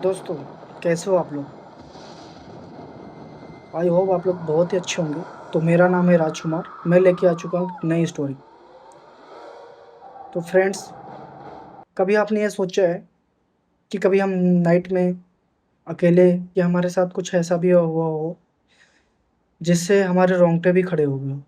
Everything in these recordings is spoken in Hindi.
दोस्तों, कैसे हो आप लोग? आई होप आप लोग बहुत ही अच्छे होंगे। तो मेरा नाम है राजकुमार। मैं लेके आ चुका हूँ एक नई स्टोरी। तो फ्रेंड्स, कभी आपने ये सोचा है कि कभी हम नाइट में अकेले या हमारे साथ कुछ ऐसा भी हुआ हो जिससे हमारे रोंगटे भी खड़े हो गए हों?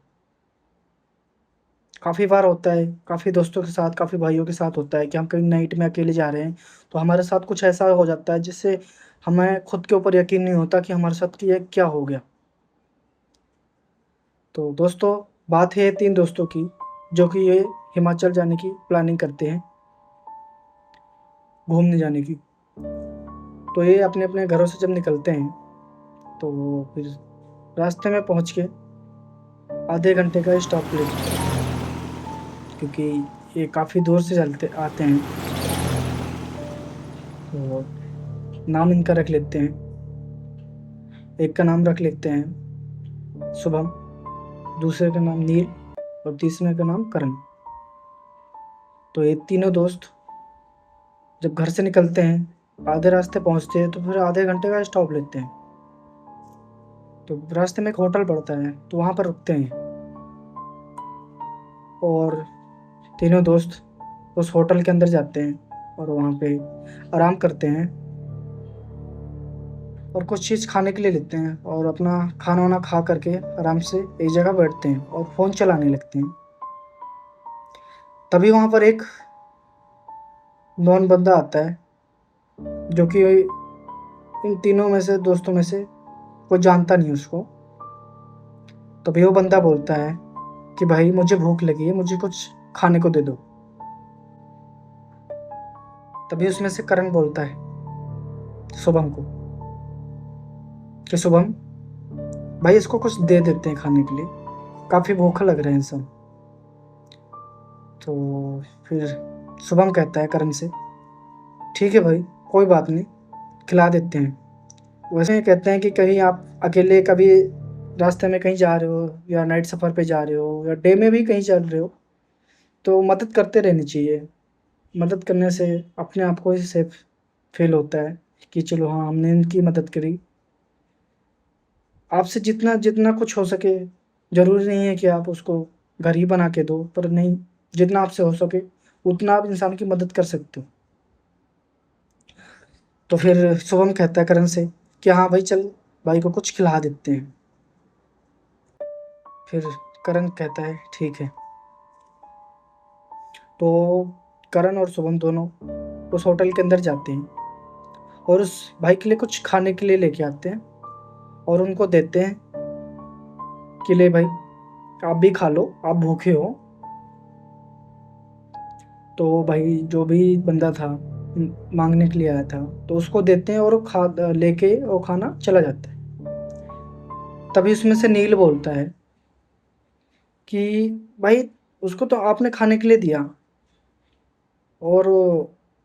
काफ़ी बार होता है, काफ़ी दोस्तों के साथ, काफ़ी भाइयों के साथ होता है कि हम कहीं नाइट में अकेले जा रहे हैं, तो हमारे साथ कुछ ऐसा हो जाता है जिससे हमें खुद के ऊपर यकीन नहीं होता कि हमारे साथ कि ये क्या हो गया। तो दोस्तों, बात है 3 दोस्तों की, जो कि ये हिमाचल जाने की प्लानिंग करते हैं, घूमने जाने की। तो ये अपने-अपने घरों से जब निकलते हैं, तो फिर रास्ते में पहुँच के आधे घंटे का स्टॉप लेते हैं, क्योंकि ये काफ़ी दूर से चलते आते हैं। तो नाम इनका रख लेते हैं। एक का नाम रख लेते हैं शुभम, दूसरे का नाम नील और तीसरे का नाम करण। तो ये तीनों दोस्त जब घर से निकलते हैं, आधे रास्ते पहुँचते हैं, तो फिर आधे घंटे का स्टॉप लेते हैं। तो रास्ते में एक होटल पड़ता है, तो वहाँ पर रुकते हैं और तीनों दोस्त उस होटल के अंदर जाते हैं और वहाँ पे आराम करते हैं और कुछ चीज़ खाने के लिए लेते हैं और अपना खाना-वाना खा कर के आराम से एक जगह बैठते हैं और फ़ोन चलाने लगते हैं। तभी वहाँ पर एक नॉन बंदा आता है, जो कि इन तीनों में से दोस्तों में से कोई जानता नहीं उसको। तभी वो बंदा बोलता है कि भाई मुझे भूख लगी है, मुझे कुछ खाने को दे दो। तभी उसमें से करण बोलता है शुभम को कि शुभम भाई इसको कुछ दे देते हैं खाने के लिए, काफ़ी भूखा लग रहा है इंसान। तो फिर शुभम कहता है करण से, ठीक है भाई, कोई बात नहीं, खिला देते हैं। वैसे कहते हैं कि कहीं आप अकेले कभी रास्ते में कहीं जा रहे हो या नाइट सफ़र पे जा रहे हो या डे में भी कहीं चल रहे हो, तो मदद करते रहनी चाहिए। मदद करने से अपने आप को ही सेफ फ़ील होता है कि चलो हाँ, हमने इनकी मदद करी। आपसे जितना जितना कुछ हो सके, ज़रूरी नहीं है कि आप उसको घर ही बना के दो, पर नहीं, जितना आपसे हो सके उतना आप इंसान की मदद कर सकते हो। तो फिर शुभम कहता है करण से कि हाँ भाई, चल भाई को कुछ खिला देते हैं। फिर करण कहता है ठीक है। तो करण और शुभम दोनों उस होटल के अंदर जाते हैं और उस भाई के लिए कुछ खाने के लिए लेके आते हैं और उनको देते हैं कि ले भाई, आप भी खा लो, आप भूखे हो। तो भाई जो भी बंदा था मांगने के लिए आया था, तो उसको देते हैं और वो लेके वो खाना चला जाता है। तभी उसमें से नील बोलता है कि भाई, उसको तो आपने खाने के लिए दिया और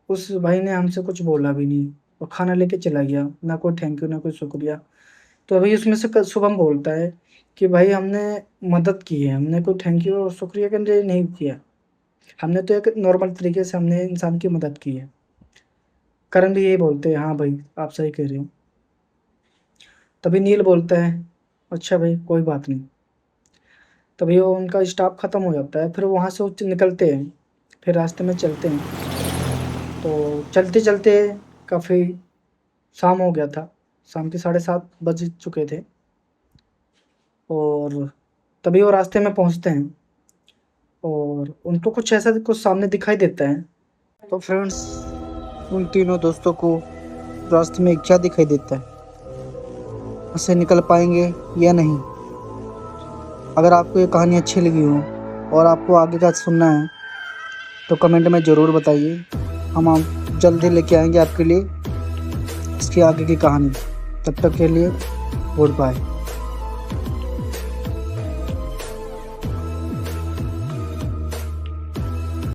उस भाई ने हमसे कुछ बोला भी नहीं और खाना लेके चला गया, ना कोई थैंक यू ना कोई शुक्रिया। तो अभी उसमें से शुभम बोलता है कि भाई हमने मदद की है, हमने कोई थैंक यू और शुक्रिया के लिए नहीं किया, हमने तो एक नॉर्मल तरीके से हमने इंसान की मदद की है। करण भी यही बोलते हैं, हाँ भाई आप सही कह रहे हो। तभी नील बोलता है, अच्छा भाई कोई बात नहीं। तभी वो उनका स्टाफ ख़त्म हो जाता है, फिर वहाँ से वो निकलते हैं, फिर रास्ते में चलते हैं। तो चलते-चलते काफ़ी शाम हो गया था, शाम के 7:30 बज चुके थे और तभी वो रास्ते में पहुँचते हैं और उनको कुछ ऐसा कुछ सामने दिखाई देता है। तो फ्रेंड्स, उन तीनों दोस्तों को रास्ते में क्या दिखाई देता है, उससे निकल पाएंगे या नहीं? अगर आपको ये कहानी अच्छी लगी हो और आपको आगे का सुनना है, तो कमेंट में ज़रूर बताइए। हम आप जल्दी लेके आएंगे आपके लिए इसकी आगे की कहानी। तब तक के लिए गुड बाय।